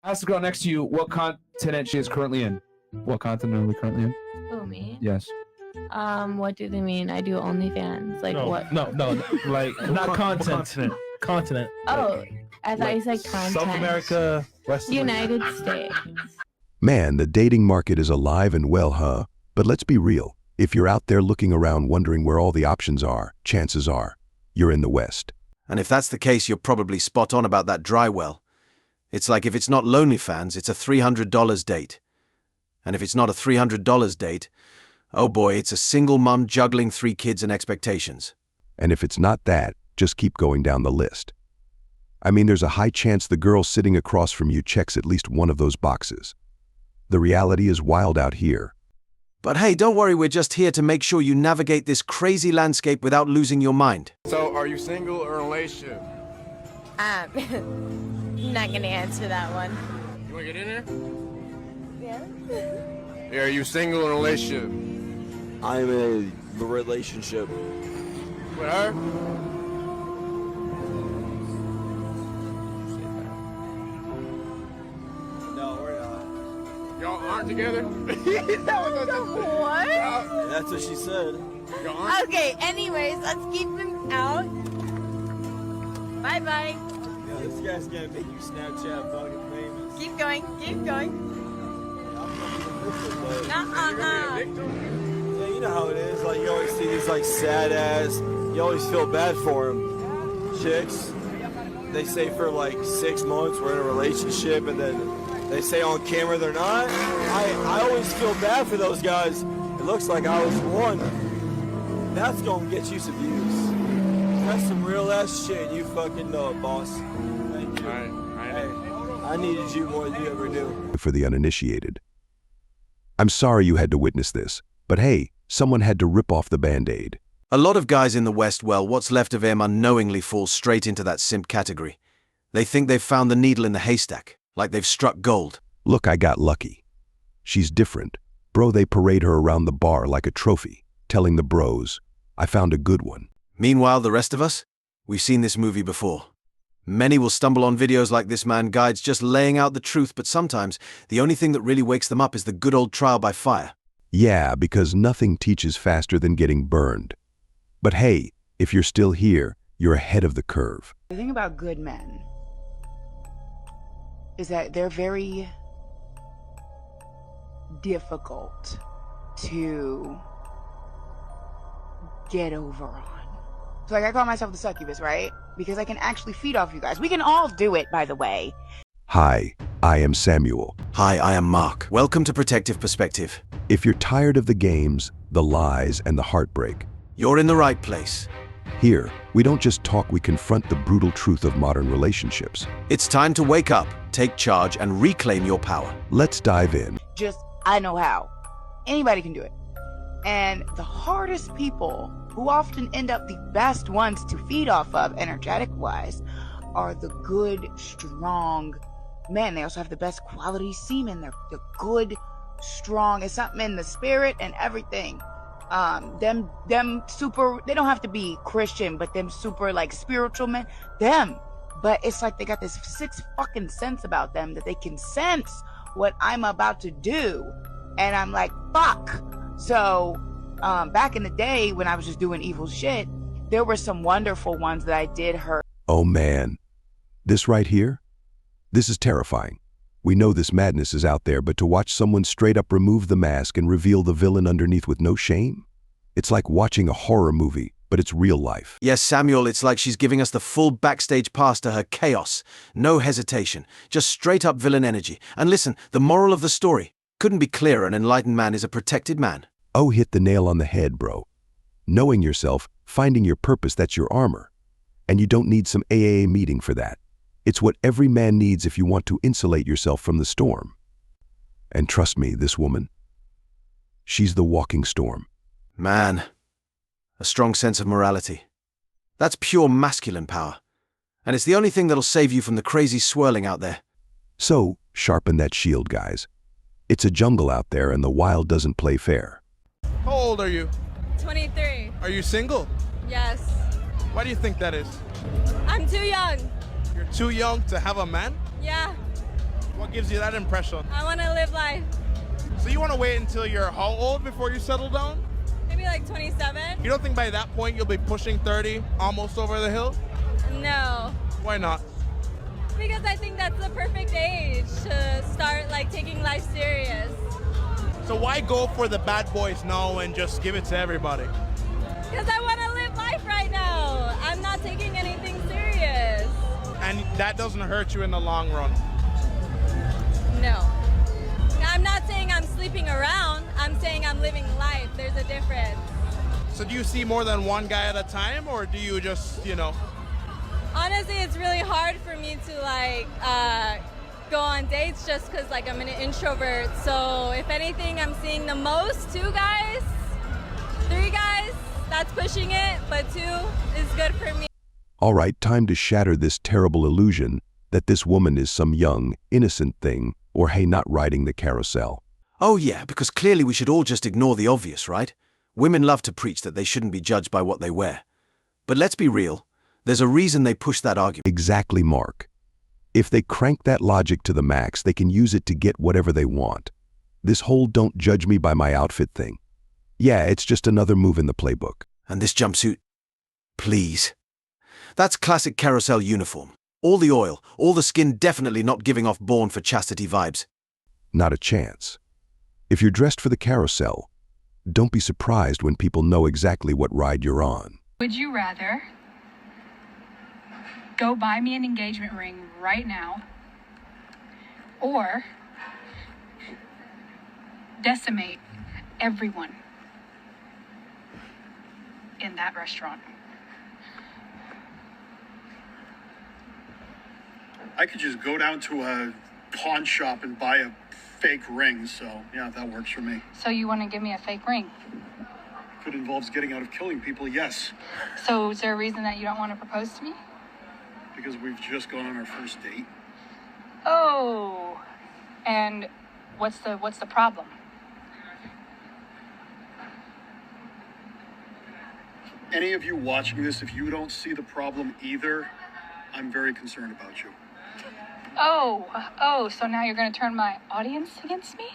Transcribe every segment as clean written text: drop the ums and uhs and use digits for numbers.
Ask the girl next to you what continent she is currently in. What continent are we currently in? Oh, me? Yes. What do they mean? I do OnlyFans. Like what? No, like not content. Continent. Oh, I thought you said content. South America, West United States. Man, the dating market is alive and well, huh? But let's be real. If you're out there looking around wondering where all the options are, chances are you're in the West. And if that's the case, you're probably spot on about that dry well. It's like if it's not LonelyFans, it's a $300 date. And if it's not a $300 date, oh boy, it's a single mom juggling 3 kids and expectations. And if it's not that, just keep going down the list. I mean, there's a high chance the girl sitting across from you checks at least one of those boxes. The reality is wild out here. But hey, don't worry, we're just here to make sure you navigate this crazy landscape without losing your mind. So, are you single or in a relationship? I'm not gonna answer that one. You wanna get in there? Yeah. Yeah, are you single or in a relationship? I'm in a relationship. With her? No, we're not. Y'all aren't together? What? That's what she said. Y'all aren't? Okay, anyways, let's keep him out. Bye-bye. Yo, this guy's gonna make you Snapchat fucking famous. Keep going, keep going. Yeah, you know how it is. Like, you always see these, like, sad ass. You always feel bad for them. Chicks, they say for like 6 months we're in a relationship, and then they say on camera they're not. I always feel bad for those guys. It looks like I was one. That's gonna get you some views. That's some real ass shit. You fucking know it, boss. Thank you. Hey, I needed you more than you ever knew. For the uninitiated. I'm sorry you had to witness this, but hey, someone had to rip off the Band-Aid. A lot of guys in the West, well, what's left of him unknowingly falls straight into that simp category. They think they've found the needle in the haystack, like they've struck gold. Look, I got lucky. She's different. Bro, they parade her around the bar like a trophy, telling the bros, I found a good one. Meanwhile, the rest of us? We've seen this movie before. Many will stumble on videos like this man guides just laying out the truth, but sometimes the only thing that really wakes them up is the good old trial by fire. Yeah, because nothing teaches faster than getting burned. But hey, if you're still here, you're ahead of the curve. The thing about good men is that they're very difficult to get over on. So like I call myself the succubus, right? Because I can actually feed off you guys. We can all do it, by the way. Hi, I am Samuel. Hi, I am Mark. Welcome to Protective Perspective. If you're tired of the games, the lies, and the heartbreak, You're in the right place. here, we don't just talk, we confront the brutal truth of modern relationships. It's time to wake up, take charge, and reclaim your power. Let's dive in. Just, I know how. Anybody can do it. And the hardest people, who often end up the best ones to feed off of, energetic-wise, are the good, strong men. They also have the best quality semen. They're good, strong. It's something in the spirit and everything. Them super, they don't have to be Christian, but them super, like, spiritual men, them. But it's like they got this 6 fucking sense about them that they can sense what I'm about to do. And I'm like, fuck. So, back in the day when I was just doing evil shit, there were some wonderful ones that I did hurt. Oh man, this right here? This is terrifying. We know this madness is out there, but to watch someone straight up remove the mask and reveal the villain underneath with no shame? It's like watching a horror movie, but it's real life. Yes, Samuel, it's like she's giving us the full backstage pass to her chaos. No hesitation, just straight up villain energy. And listen, the moral of the story couldn't be clearer. An enlightened man is a protected man. Oh, hit the nail on the head, bro. Knowing yourself, finding your purpose, that's your armor. And you don't need some AAA meeting for that. It's what every man needs if you want to insulate yourself from the storm. And trust me, this woman, she's the walking storm. Man, a strong sense of morality. That's pure masculine power. And it's the only thing that'll save you from the crazy swirling out there. So, sharpen that shield, guys. It's a jungle out there and the wild doesn't play fair. How old are you? 23. Are you single? Yes. Why do you think that is? I'm too young. You're too young to have a man? Yeah. What gives you that impression? I want to live life. So you want to wait until you're how old before you settle down? Maybe like 27? You don't think by that point you'll be pushing 30, almost over the hill? No. Why not? Because I think that's the perfect age to start like taking life serious. So why go for the bad boys now and just give it to everybody? Because I want to live life right now. I'm not taking anything serious. And that doesn't hurt you in the long run? No. I'm not saying I'm sleeping around. I'm saying I'm living life. There's a difference. So do you see more than one guy at a time, or do you just, you know? Honestly, it's really hard for me to like go on dates just because like I'm an introvert. So if anything, I'm seeing the most 2 guys, 3 guys. That's pushing it, but 2 is good for me. All right, time to shatter this terrible illusion that this woman is some young, innocent thing, or hey, not riding the carousel. Oh yeah, because clearly we should all just ignore the obvious, right? Women love to preach that they shouldn't be judged by what they wear. But let's be real, there's a reason they push that argument. Exactly, Mark. If they crank that logic to the max, they can use it to get whatever they want. This whole don't judge me by my outfit thing. Yeah, it's just another move in the playbook. And this jumpsuit? Please. That's classic carousel uniform. All the oil, all the skin, definitely not giving off Born for Chastity vibes. Not a chance. If you're dressed for the carousel, don't be surprised when people know exactly what ride you're on. Would you rather go buy me an engagement ring right now, or decimate everyone in that restaurant? I could just go down to a pawn shop and buy a fake ring, so yeah, that works for me. So you want to give me a fake ring? If it involves getting out of killing people, yes. So is there a reason that you don't want to propose to me? Because we've just gone on our first date. Oh, and what's the problem? Any of you watching this, if you don't see the problem either, I'm very concerned about you. Oh, so now you're going to turn my audience against me?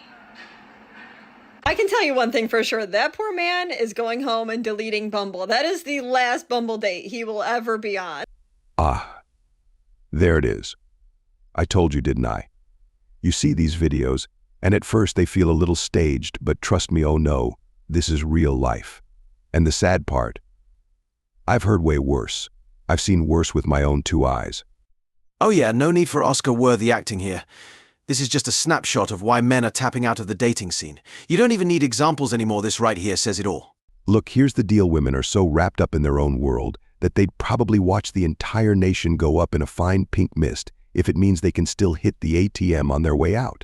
I can tell you one thing for sure. That poor man is going home and deleting Bumble. That is the last Bumble date he will ever be on. Ah, there it is. I told you, didn't I? You see these videos, and at first they feel a little staged, but trust me, oh no, this is real life. And the sad part, I've heard way worse. I've seen worse with my own 2 eyes. Oh yeah, no need for Oscar-worthy acting here. This is just a snapshot of why men are tapping out of the dating scene. You don't even need examples anymore, this right here says it all. Look, here's the deal. Women are so wrapped up in their own world that they'd probably watch the entire nation go up in a fine pink mist if it means they can still hit the ATM on their way out.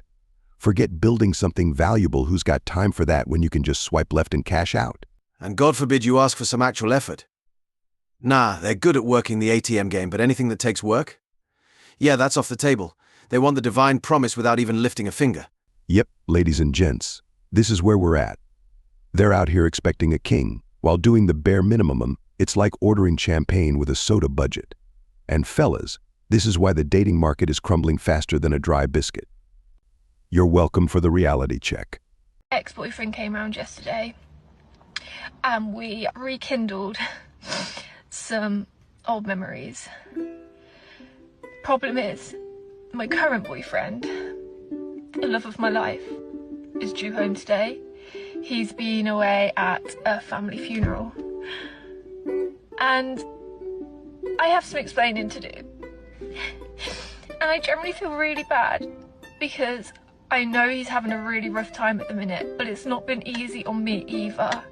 Forget building something valuable. Who's got time for that when you can just swipe left and cash out? And God forbid you ask for some actual effort. Nah, they're good at working the ATM game, but anything that takes work? Yeah, that's off the table. They want the divine promise without even lifting a finger. Yep, ladies and gents, this is where we're at. They're out here expecting a king, while doing the bare minimum. It's like ordering champagne with a soda budget. And fellas, this is why the dating market is crumbling faster than a dry biscuit. You're welcome for the reality check. Ex-boyfriend came around yesterday and we rekindled some old memories. Problem is, my current boyfriend, the love of my life, is due home today. He's been away at a family funeral. And I have some explaining to do. And I generally feel really bad because I know he's having a really rough time at the minute, but it's not been easy on me either.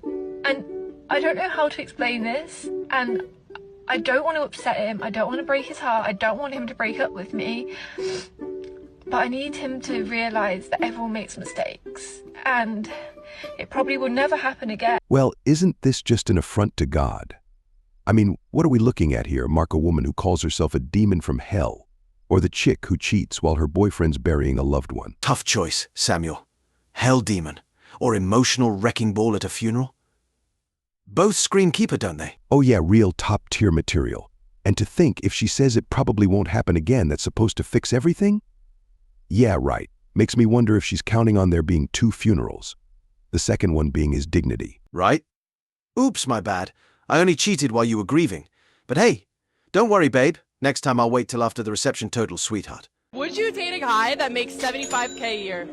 And I don't know how to explain this, and I don't want to upset him, I don't want to break his heart, I don't want him to break up with me, but I need him to realise that everyone makes mistakes, and it probably will never happen again. Well, isn't this just an affront to God? I mean, what are we looking at here? Mark, a woman who calls herself a demon from hell, or the chick who cheats while her boyfriend's burying a loved one? Tough choice, Samuel. Hell demon, or emotional wrecking ball at a funeral? Both scream keeper, don't they? Oh yeah, real top-tier material. And to think if she says it probably won't happen again, that's supposed to fix everything? Yeah, right. Makes me wonder if she's counting on there being 2 funerals. The second one being his dignity. Right? Oops, my bad. I only cheated while you were grieving. But hey, don't worry, babe. Next time I'll wait till after the reception total, sweetheart. Would you date a guy that makes $75K a year?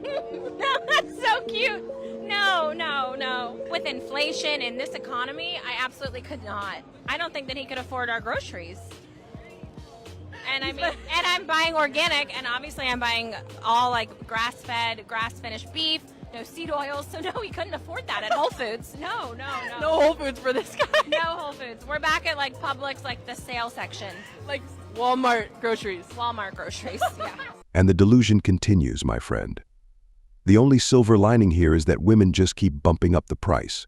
No, that's so cute. No, no, no. With inflation in this economy, I absolutely could not. I don't think that he could afford our groceries. And I mean, and I'm buying organic, and obviously I'm buying all like grass-fed, grass-finished beef, no seed oils, so no, he couldn't afford that at Whole Foods. No, no, no. No Whole Foods for this guy. No Whole Foods. We're back at like Publix, like the sale section. Like Walmart groceries. Walmart groceries, yeah. And the delusion continues, my friend. The only silver lining here is that women just keep bumping up the price.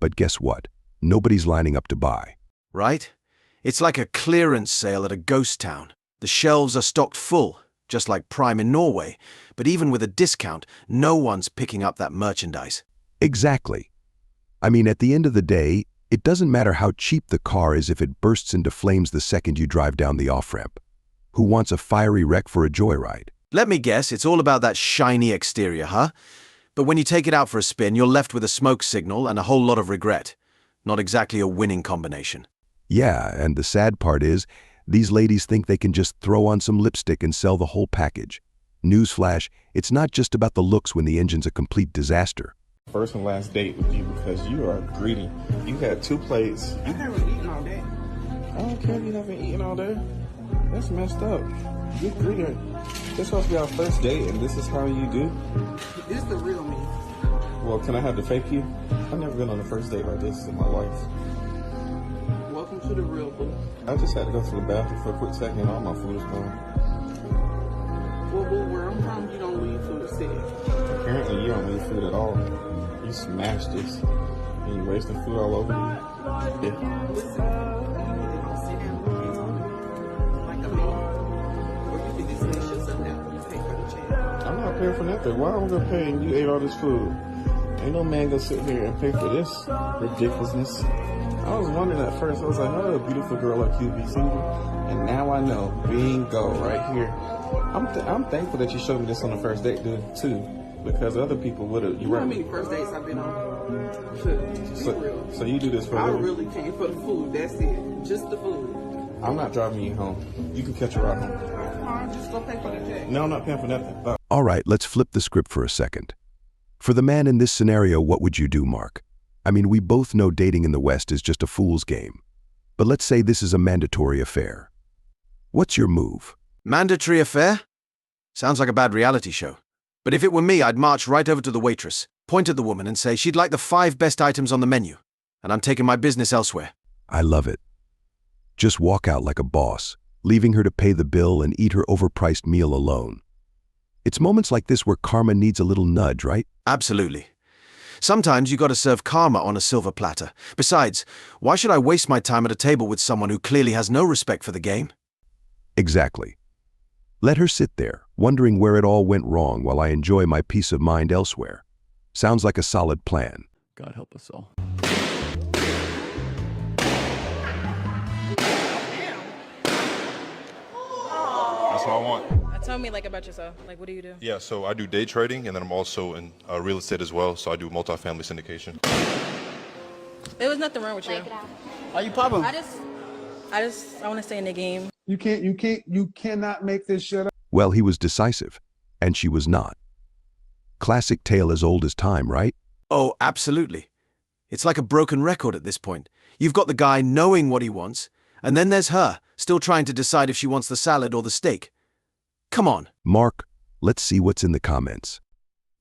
But guess what? Nobody's lining up to buy. Right? It's like a clearance sale at a ghost town. The shelves are stocked full, just like Prime in Norway, but even with a discount, no one's picking up that merchandise. Exactly. I mean, at the end of the day, it doesn't matter how cheap the car is if it bursts into flames the second you drive down the off-ramp. Who wants a fiery wreck for a joyride? Let me guess, it's all about that shiny exterior, huh? But when you take it out for a spin, you're left with a smoke signal and a whole lot of regret. Not exactly a winning combination. Yeah, and the sad part is, these ladies think they can just throw on some lipstick and sell the whole package. Newsflash, it's not just about the looks when the engine's a complete disaster. First and last date with you because you are greedy. You had 2 plates. I haven't eaten all day. I don't care if you haven't eaten all day. That's messed up. You're greedy. This supposed to be our first date, and this is how you do? This is the real me. Well, can I have the fake you? I've never been on a first date like this in my life. Welcome to the real boo. I just had to go to the bathroom for a quick second, and all my food is gone. Well, boo, where I'm from, you don't leave food instead. Apparently, you don't leave food at all. You smashed this, and you're wasting food all over you. Yeah. Listen, you need to go sit down with me like a man. Or you can dismiss yourself now when you pay for the check. I'm not paying for nothing. Why am I gonna pay and you ate all this food? Ain't no man gonna sit here and pay for this ridiculousness. I was wondering at first, I was like, oh, a beautiful girl like you be single. And now I know, bingo, right here. I'm thankful that you showed me this on the first date, dude, too. Because other people would have. You know how many first dates I've been on? So you do this for I a living? really came for the food, that's it. Just the food. I'm not driving you home. You can catch a ride home. I'm just gonna pay for the check. No, I'm not paying for nothing. All right, let's flip the script for a second. For the man in this scenario, what would you do, Mark? I mean, we both know dating in the West is just a fool's game. But let's say this is a mandatory affair. What's your move? Mandatory affair? Sounds like a bad reality show. But if it were me, I'd march right over to the waitress, point at the woman and say she'd like the 5 best items on the menu, and I'm taking my business elsewhere. I love it. Just walk out like a boss, leaving her to pay the bill and eat her overpriced meal alone. It's moments like this where karma needs a little nudge, right? Absolutely. Sometimes you gotta serve karma on a silver platter. Besides, why should I waste my time at a table with someone who clearly has no respect for the game? Exactly. Let her sit there, wondering where it all went wrong while I enjoy my peace of mind elsewhere. Sounds like a solid plan. God help us all. That's what I want. Tell me like about yourself. Like, what do you do? Yeah, so I do day trading, and then I'm also in real estate as well. So I do multifamily syndication. There was nothing wrong with you. Are you popping? I want to stay in the game. You cannot make this shit up. Well, he was decisive, and she was not. Classic tale as old as time, right? Oh, absolutely. It's like a broken record at this point. You've got the guy knowing what he wants, and then there's her, still trying to decide if she wants the salad or the steak. Come on. Mark, let's see what's in the comments.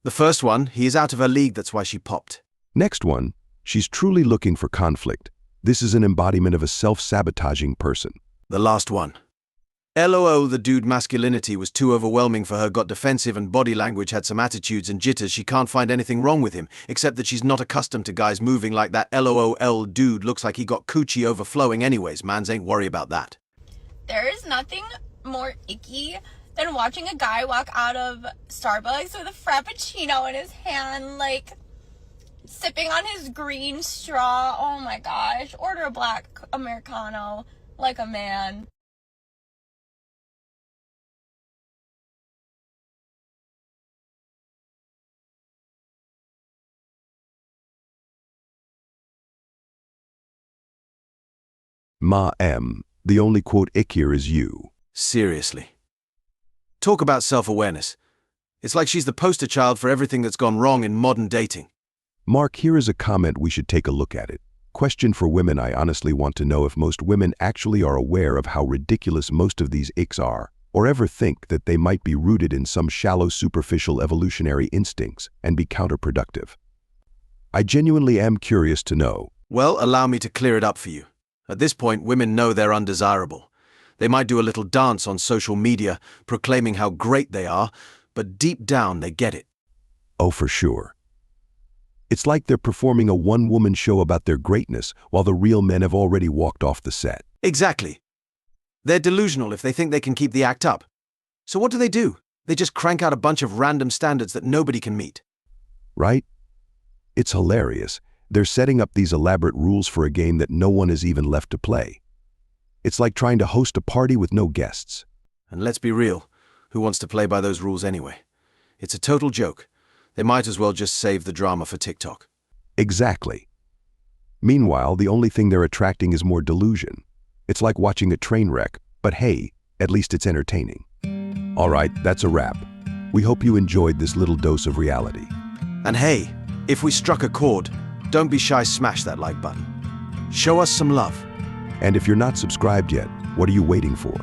The first one, he is out of her league, that's why she popped. Next one, she's truly looking for conflict. This is an embodiment of a self-sabotaging person. The last one. LOL, the dude masculinity was too overwhelming for her, got defensive, and body language had some attitudes and jitters. She can't find anything wrong with him, except that she's not accustomed to guys moving like that. LOL, dude looks like he got coochie overflowing anyways. Mans ain't worry about that. There is nothing more icky than watching a guy walk out of Starbucks with a Frappuccino in his hand, like sipping on his green straw. Oh my gosh. Order a black Americano like a man. The only quote ick here is you. Seriously. Talk about self-awareness. It's like she's the poster child for everything that's gone wrong in modern dating. Mark, here is a comment we should take a look at it. Question for women: I honestly want to know if most women actually are aware of how ridiculous most of these icks are, or ever think that they might be rooted in some shallow, superficial evolutionary instincts and be counterproductive. I genuinely am curious to know. Well, allow me to clear it up for you. At this point, women know they're undesirable. They might do a little dance on social media, proclaiming how great they are, but deep down they get it. Oh, for sure. It's like they're performing a one-woman show about their greatness while the real men have already walked off the set. Exactly. They're delusional if they think they can keep the act up. So what do? They just crank out a bunch of random standards that nobody can meet. Right? It's hilarious. They're setting up these elaborate rules for a game that no one is even left to play. It's like trying to host a party with no guests. And let's be real, who wants to play by those rules anyway? It's a total joke. They might as well just save the drama for TikTok. Exactly. Meanwhile, the only thing they're attracting is more delusion. It's like watching a train wreck, but hey, at least it's entertaining. All right, that's a wrap. We hope you enjoyed this little dose of reality. And hey, if we struck a chord, don't be shy, smash that like button. Show us some love. And if you're not subscribed yet, what are you waiting for?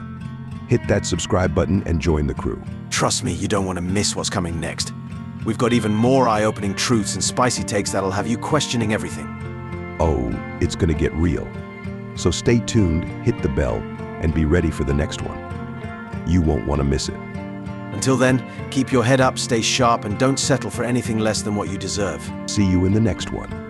Hit that subscribe button and join the crew. Trust me, you don't want to miss what's coming next. We've got even more eye-opening truths and spicy takes that'll have you questioning everything. Oh, it's gonna get real. So stay tuned, hit the bell, and be ready for the next one. You won't want to miss it. Until then, keep your head up, stay sharp, and don't settle for anything less than what you deserve. See you in the next one.